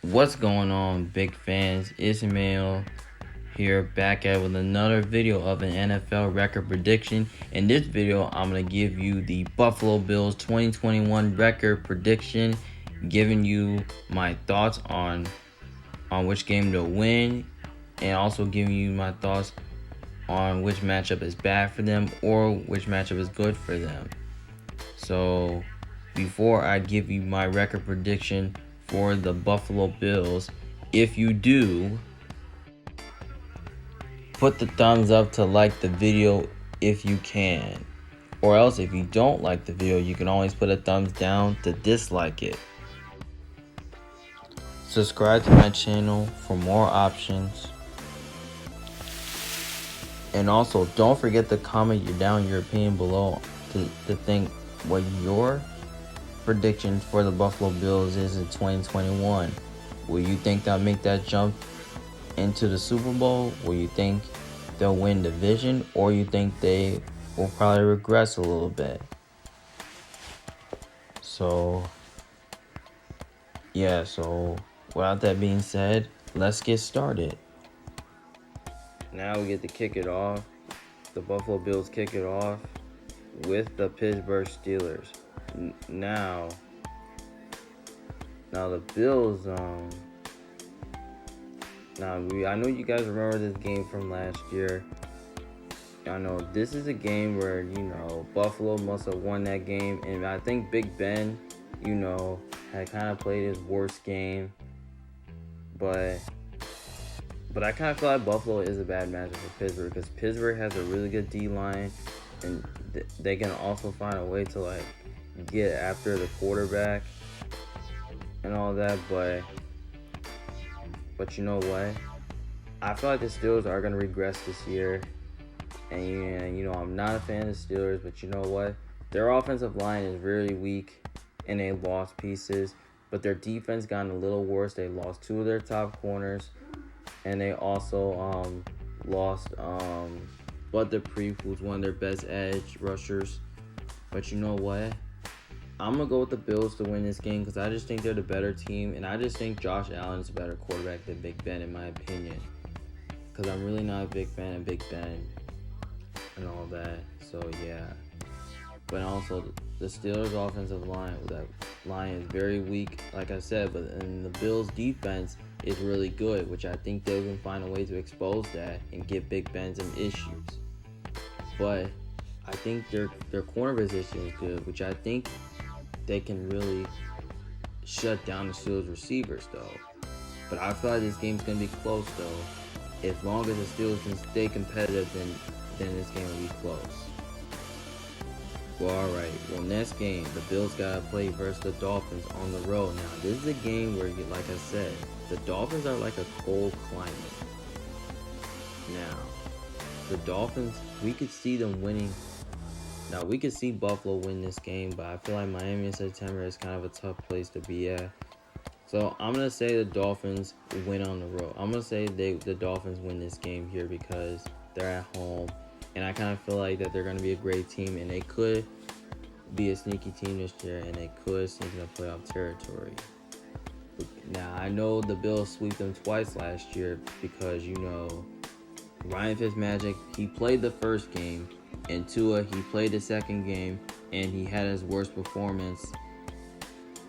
What's going on, big fans? Ismail here, back at with another video of an NFL record prediction. In this video, I'm gonna give you the Buffalo Bills 2021 record prediction, giving you my thoughts on which game to win, and also giving you my thoughts on which matchup is bad for them or which matchup is good for them. So, before I give you my record prediction for the Buffalo Bills, if you do, put the thumbs up to like the video if you can. Or else, if you don't like the video, you can always put a thumbs down to dislike it. Subscribe to my channel for more options. And also, don't forget to comment down your opinion below to think what your prediction for the Buffalo Bills is in 2021. Will you think they'll make that jump into the Super Bowl? Will you think they'll win the division? Or you think they will probably regress a little bit? So without that being said, let's get started. Now we get to kick it off. The Buffalo Bills kick it off with the Pittsburgh Steelers. Now the Bills, I know you guys remember this game from last year. I know this is a game where, Buffalo must have won that game. And I think Big Ben, had kind of played his worst game. But I kind of feel like Buffalo is a bad matchup for Pittsburgh because Pittsburgh has a really good D-line. And they can also find a way to, get after the quarterback and all that. But you know what? I feel like the Steelers are going to regress this year. And, I'm not a fan of the Steelers, but you know what? Their offensive line is really weak, and they lost pieces. But their defense gotten a little worse. They lost two of their top corners, and they also lost Bud Dupree, who's one of their best edge rushers. But you know what? I'm going to go with the Bills to win this game because I just think they're the better team, and I just think Josh Allen is a better quarterback than Big Ben, in my opinion. Because I'm really not a big fan of Big Ben and all that. So, yeah. But also, the Steelers' offensive line, that line is very weak, like I said. But and the Bills' defense is really good, which I think they can find a way to expose that and give Big Ben some issues. But I think their corner position is good, which I think they can really shut down the Steelers' receivers, though. But I feel like this game's going to be close, though. As long as the Steelers can stay competitive, then this game will be close. Well, alright. Well, next game, the Bills got to play versus the Dolphins on the road. Now, this is a game where, like I said, the Dolphins are like a cold climate. Now, the Dolphins, we could see them winning. Now, we could see Buffalo win this game, but I feel like Miami in September is kind of a tough place to be at. So, I'm going to say the Dolphins win on the road. I'm going to say the Dolphins win this game here because they're at home. And I kind of feel like that they're going to be a great team, and they could be a sneaky team this year, and they could sneak into playoff territory. Now, I know the Bills swept them twice last year because, Ryan Fitzmagic, he played the first game, and Tua, he played the second game, and he had his worst performance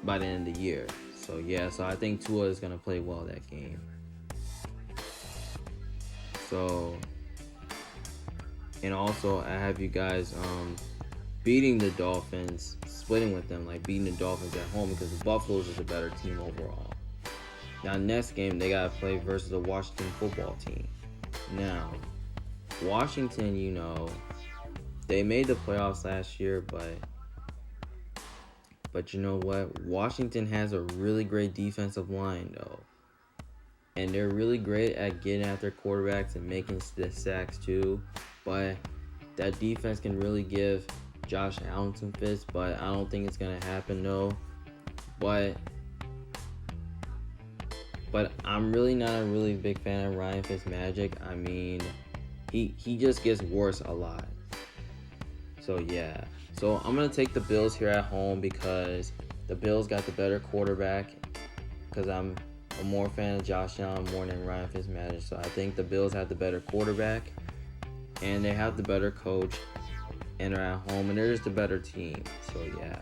by the end of the year. So, yeah, I think Tua is going to play well that game. So, and also, I have you guys beating the Dolphins, splitting with them, beating the Dolphins at home because the Buffaloes is a better team overall. Now, next game, they got to play versus the Washington football team. Now, Washington, they made the playoffs last year, but you know what? Washington has a really great defensive line, though. And they're really great at getting at their quarterbacks and making the sacks, too. But that defense can really give Josh Allen some fits, but I don't think it's going to happen, though. But I'm really not a really big fan of Ryan Fitzmagic. I mean, he just gets worse a lot. So, yeah. So, I'm going to take the Bills here at home because the Bills got the better quarterback. Because I'm more fan of Josh Allen more than Ryan Fitzmagic. So I think the Bills have the better quarterback, and they have the better coach, and they're at home, and they're just a better team. So yeah.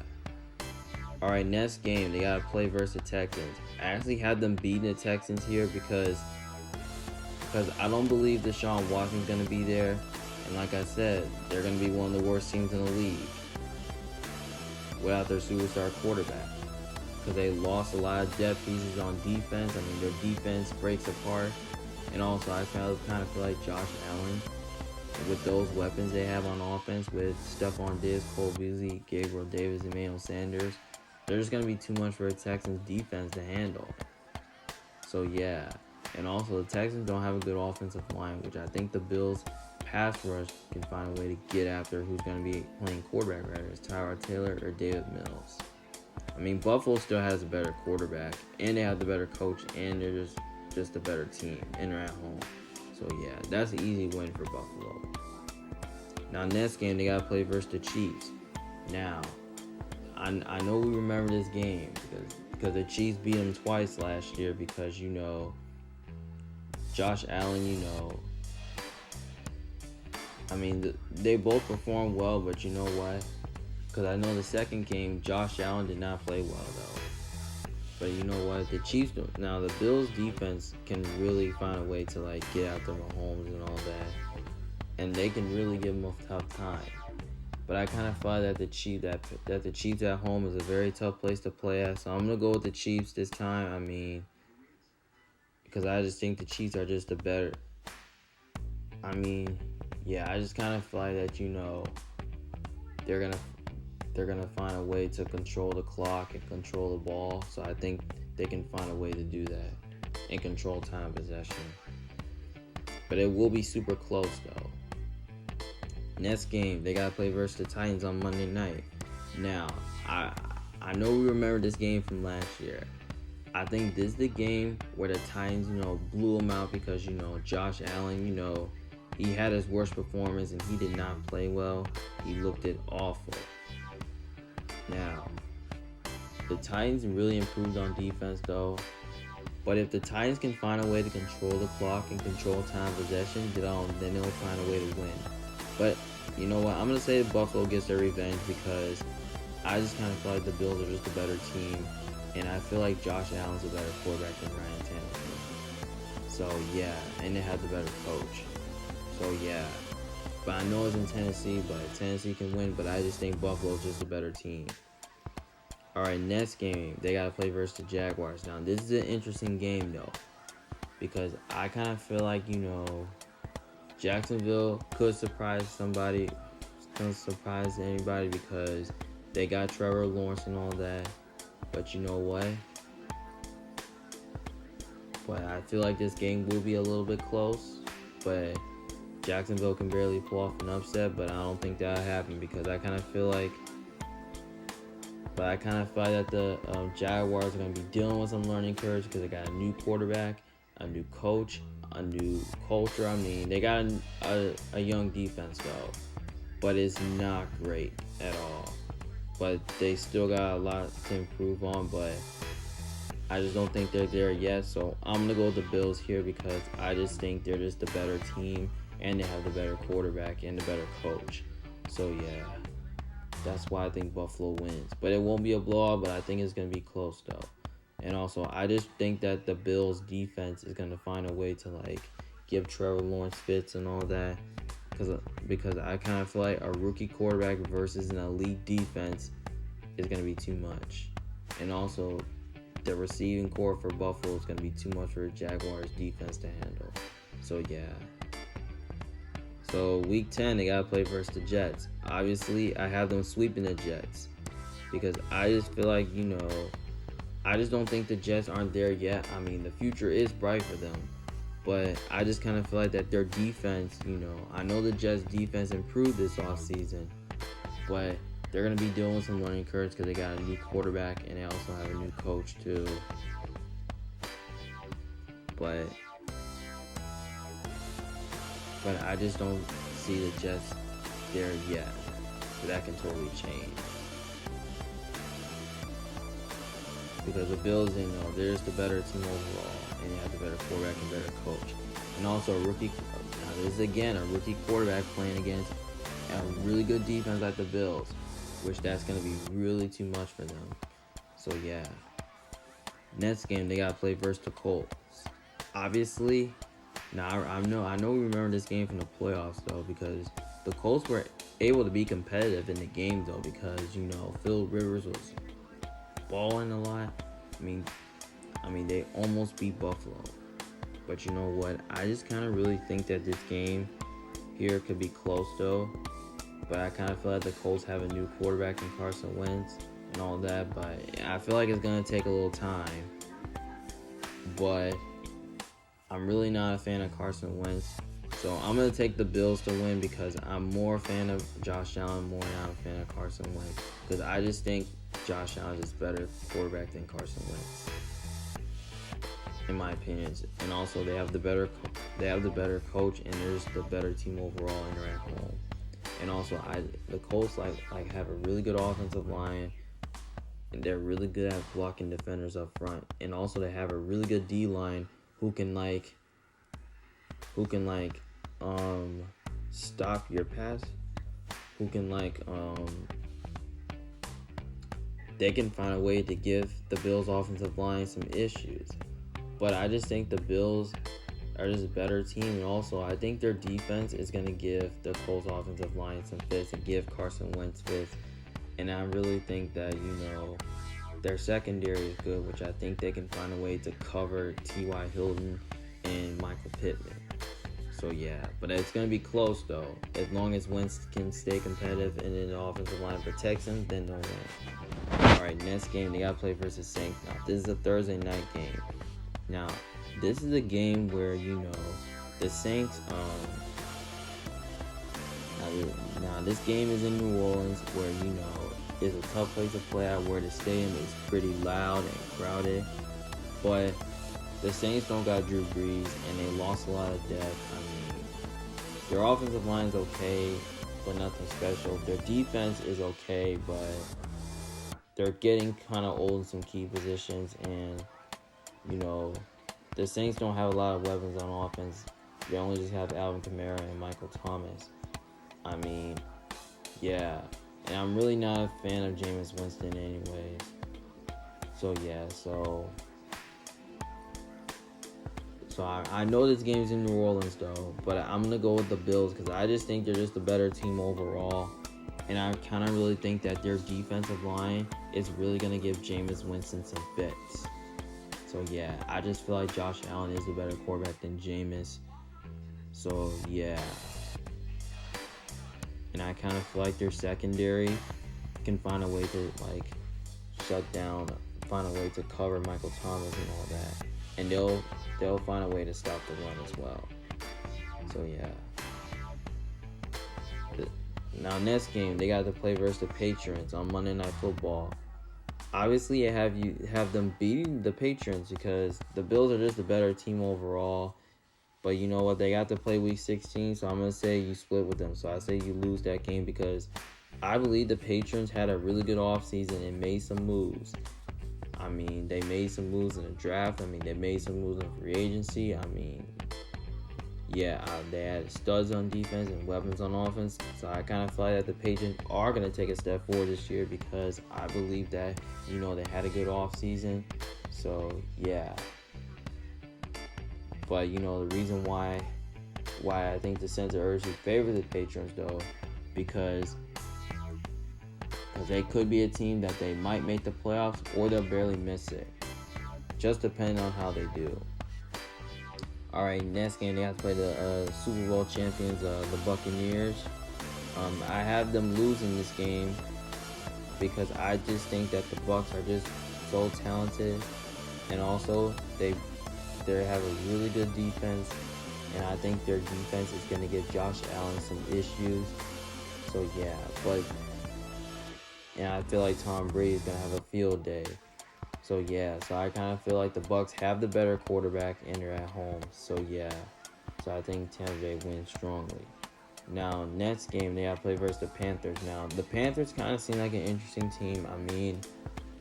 All right, next game they gotta play versus the Texans. I actually had them beating the Texans here because I don't believe Deshaun Watson's gonna be there, and like I said, they're gonna be one of the worst teams in the league without their superstar quarterback, because they lost a lot of depth pieces on defense. I mean, their defense breaks apart, and also I kind of feel like Josh Allen, with those weapons they have on offense with Stephon Diggs, Cole Beasley, Gabriel Davis, and Emmanuel Sanders, they're just going to be too much for the Texans defense to handle. So yeah, and also the Texans don't have a good offensive line, which I think the Bills pass rush can find a way to get after who's going to be playing quarterback, whether it's Tyrod Taylor or David Mills. I mean, Buffalo still has a better quarterback, and they have the better coach, and they're just a better team, and they're at home. So yeah, that's an easy win for Buffalo. Now next game they gotta play versus the Chiefs. Now, I know we remember this game because the Chiefs beat them twice last year because Josh Allen, I mean they both performed well, but you know what? Because I know the second game Josh Allen did not play well though. But you know what? The Chiefs don't. Now the Bills defense can really find a way to get after Mahomes and all that, and they can really give them a tough time. But I kind of find that the Chiefs at home is a very tough place to play at. So I'm gonna go with the Chiefs this time. I mean, because I just think the Chiefs are just the better. I mean, yeah, I just kind of feel like that they're gonna find a way to control the clock and control the ball. So I think they can find a way to do that and control time of possession. But it will be super close though. Next game, they gotta play versus the Titans on Monday night. Now, I know we remember this game from last year. I think this is the game where the Titans, blew them out because, Josh Allen, he had his worst performance and he did not play well. He looked it awful. Now, the Titans really improved on defense though. But if the Titans can find a way to control the clock and control time possession, then they'll find a way to win. But you know what? I'm going to say Buffalo gets their revenge because I just kind of feel like the Bills are just a better team. And I feel like Josh Allen's a better quarterback than Ryan Tannehill. So yeah, and they have the better coach. So yeah. But I know it's in Tennessee, but Tennessee can win. But I just think Buffalo's just a better team. Alright, next game. They got to play versus the Jaguars. Now, this is an interesting game, though. Because I kind of feel like, Jacksonville could surprise somebody. Could surprise anybody because they got Trevor Lawrence and all that. But you know what? But I feel like this game will be a little bit close. But Jacksonville can barely pull off an upset. But I don't think that'll happen because I kind of feel like that the Jaguars are going to be dealing with some learning curves because they got a new quarterback, a new coach, a new culture. I mean, they got a young defense though, but it's not great at all. But they still got a lot to improve on, but I just don't think they're there yet. So I'm going to go with the Bills here because I just think they're just the better team and they have the better quarterback and the better coach. So yeah. That's why I think Buffalo wins. But it won't be a blowout, but I think it's going to be close, though. And also, I just think that the Bills' defense is going to find a way to, give Trevor Lawrence fits and all that. Because I kind of feel like a rookie quarterback versus an elite defense is going to be too much. And also, the receiving core for Buffalo is going to be too much for the Jaguars' defense to handle. So, yeah. So week 10, they gotta play versus the Jets. Obviously, I have them sweeping the Jets because I just feel like I just don't think the Jets aren't there yet. I mean, the future is bright for them, but I just kind of feel like that their defense. I know the Jets' defense improved this offseason, but they're gonna be dealing with some learning curves because they got a new quarterback and they also have a new coach too. But I just don't see the Jets there yet. So that can totally change. because the Bills, they're just the better team overall, and they have the better quarterback and better coach. And also a rookie. Now this is again a rookie quarterback playing against a really good defense like the Bills, which that's gonna be really too much for them. So yeah. Next game they gotta play versus the Colts. Obviously, now I know we remember this game from the playoffs though, because the Colts were able to be competitive in the game though, because Phil Rivers was balling a lot. I mean they almost beat Buffalo. But you know what? I just kind of really think that this game here could be close though. But I kind of feel like the Colts have a new quarterback in Carson Wentz and all that. But I feel like it's going to take a little time. But I'm really not a fan of Carson Wentz. So I'm going to take the Bills to win because I'm more a fan of Josh Allen, more not a fan of Carson Wentz. Because I just think Josh Allen is better quarterback than Carson Wentz, in my opinion. And also they have the better coach, and there's the better team overall, and they're at home. And also the Colts like have a really good offensive line, and they're really good at blocking defenders up front. And also they have a really good D line who can stop your pass, who can they can find a way to give the Bills offensive line some issues. But I just think the Bills are just a better team, and also I think their defense is going to give the Colts offensive line some fits and give Carson Wentz fits. And I really think that, their secondary is good, which I think they can find a way to cover T.Y. Hilton and Michael Pittman. So yeah, but it's going to be close though. As long as Wentz can stay competitive and then the offensive line protects him, then they'll win. Alright, next game, they got to play versus Saints. Now, this is a Thursday night game. Now, this is a game where, the Saints, now this game is in New Orleans where, it's a tough place to play at, where the stadium is pretty loud and crowded. But the Saints don't got Drew Brees, and they lost a lot of depth. Their offensive line is okay, but nothing special. Their defense is okay, but they're getting kind of old in some key positions, and the Saints don't have a lot of weapons on offense. They only just have Alvin Kamara and Michael Thomas. Yeah. And I'm really not a fan of Jameis Winston anyways. So, yeah. So I know this game's in New Orleans, though. But I'm going to go with the Bills because I just think they're just a better team overall. And I kind of really think that their defensive line is really going to give Jameis Winston some fits. So, yeah, I just feel like Josh Allen is a better quarterback than Jameis. So, yeah. And I kind of feel like their secondary can find a way to, find a way to cover Michael Thomas and all that. And they'll find a way to stop the run as well. So, yeah. Now, next game, they got to play versus the Patriots on Monday Night Football. Obviously, I have them beating the Patriots because the Bills are just a better team overall. But you know what? They got to play Week 16, so I'm going to say you split with them. So I say you lose that game because I believe the Patriots had a really good offseason and made some moves. They made some moves in the draft. They made some moves in free agency. They had studs on defense and weapons on offense. So I kind of feel like that the Patriots are going to take a step forward this year because I believe that, they had a good offseason. So, yeah. But, the reason why I think the sense of urgency favor the Patriots, though, because they could be a team that they might make the playoffs or they'll barely miss it. Just depending on how they do. Alright, next game, they have to play the Super Bowl champions, the Buccaneers. I have them losing this game because I just think that the Bucs are just so talented. And also, they have a really good defense. And I think their defense is going to give Josh Allen some issues. So, yeah. And I feel like Tom Brady is going to have a field day. So, yeah. So, I kind of feel like the Bucs have the better quarterback and they're at home. So, yeah. So, I think Tampa Bay wins strongly. Now, next game, they have to play versus the Panthers. Now, the Panthers kind of seem like an interesting team.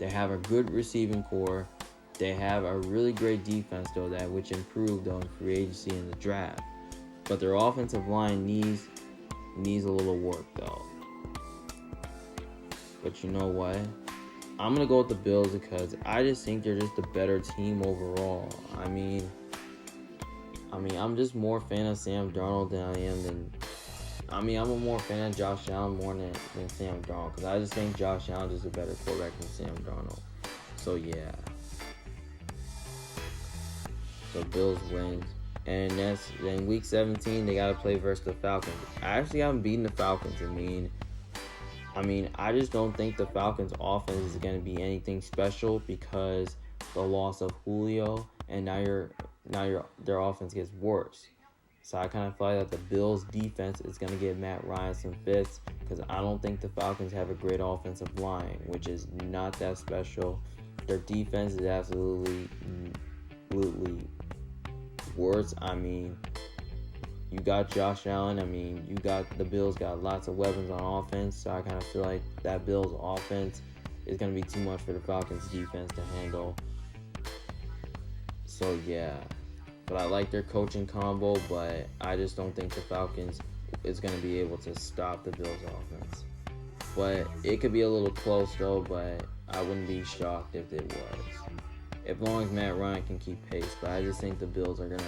They have a good receiving core. They have a really great defense though, that which improved on free agency in the draft. But their offensive line needs a little work though. But you know what? I'm gonna go with the Bills because I just think they're just a better team overall. I mean, I'm just more fan of Sam Darnold than I am than. I'm a more fan of Josh Allen more than Sam Darnold because I just think Josh Allen is a better quarterback than Sam Darnold. So yeah. So Bills wins. And then week 17 they gotta play versus the Falcons. I actually haven't beaten the Falcons. I just don't think the Falcons offense is gonna be anything special because the loss of Julio and now their offense gets worse. So I kind of feel like that the Bills defense is gonna give Matt Ryan some fits because I don't think the Falcons have a great offensive line, which is not that special. Their defense is absolutely worse. You got Josh Allen. You got the Bills got lots of weapons on offense. So I kind of feel like that Bills offense is going to be too much for the Falcons defense to handle. So yeah. But I like their coaching combo, but I just don't think the Falcons is going to be able to stop the Bills offense. But it could be a little close though, but I wouldn't be shocked if it was. As long as Matt Ryan can keep pace. But I just think the Bills are going to...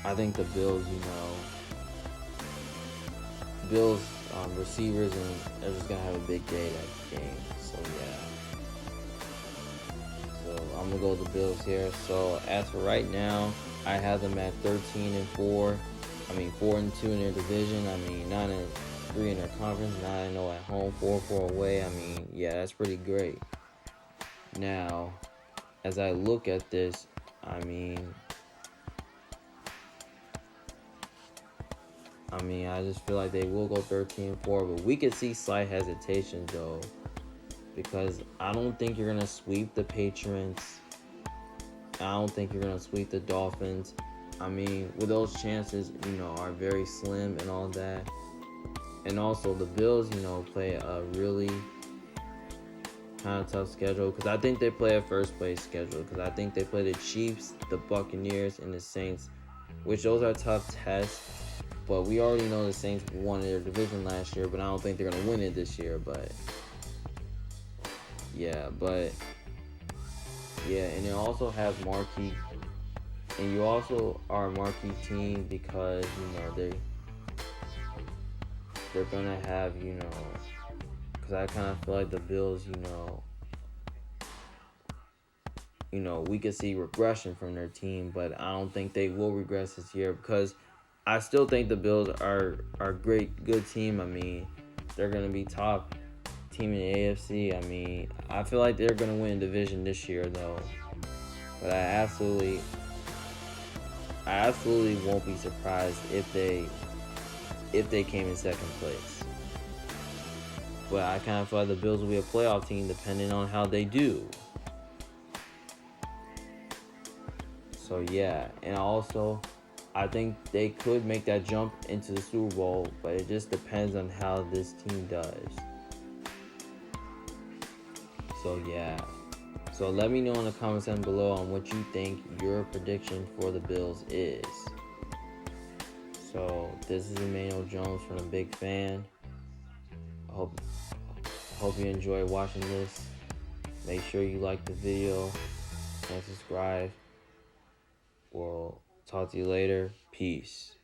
I think the Bills, receivers, and they're just going to have a big day that game. So, yeah. So, I'm going to go with the Bills here. So, as for right now, I have them at 13-4. 4-2 in their division. 9-3 in their conference. 9-0 at home. 4-4 away. Yeah, that's pretty great. Now, as I look at this, I just feel like they will go 13-4, but we could see slight hesitation though, because I don't think you're gonna sweep the Patriots. I don't think you're gonna sweep the Dolphins. With those chances, are very slim and all that. And also the Bills, play a really kind of tough schedule because I think they play a first place schedule because I think they play the Chiefs, the Buccaneers, and the Saints, which those are tough tests. But we already know the Saints won their division last year, but I don't think they're going to win it this year. But yeah, and they also have marquee, and you also are a marquee team because, they're going to have, because I kind of feel like the Bills, we could see regression from their team, but I don't think they will regress this year because I still think the Bills are a good team. They're going to be top team in the AFC. I feel like they're going to win the division this year, though. But I absolutely won't be surprised if they came in second place. But I kind of feel like the Bills will be a playoff team depending on how they do. So, yeah. And also, I think they could make that jump into the Super Bowl, but it just depends on how this team does. So, yeah. So, let me know in the comments down below on what you think your prediction for the Bills is. So, this is Emmanuel Jones from The Big Fan. I hope you enjoy watching this. Make sure you like the video and subscribe. We'll talk to you later. Peace.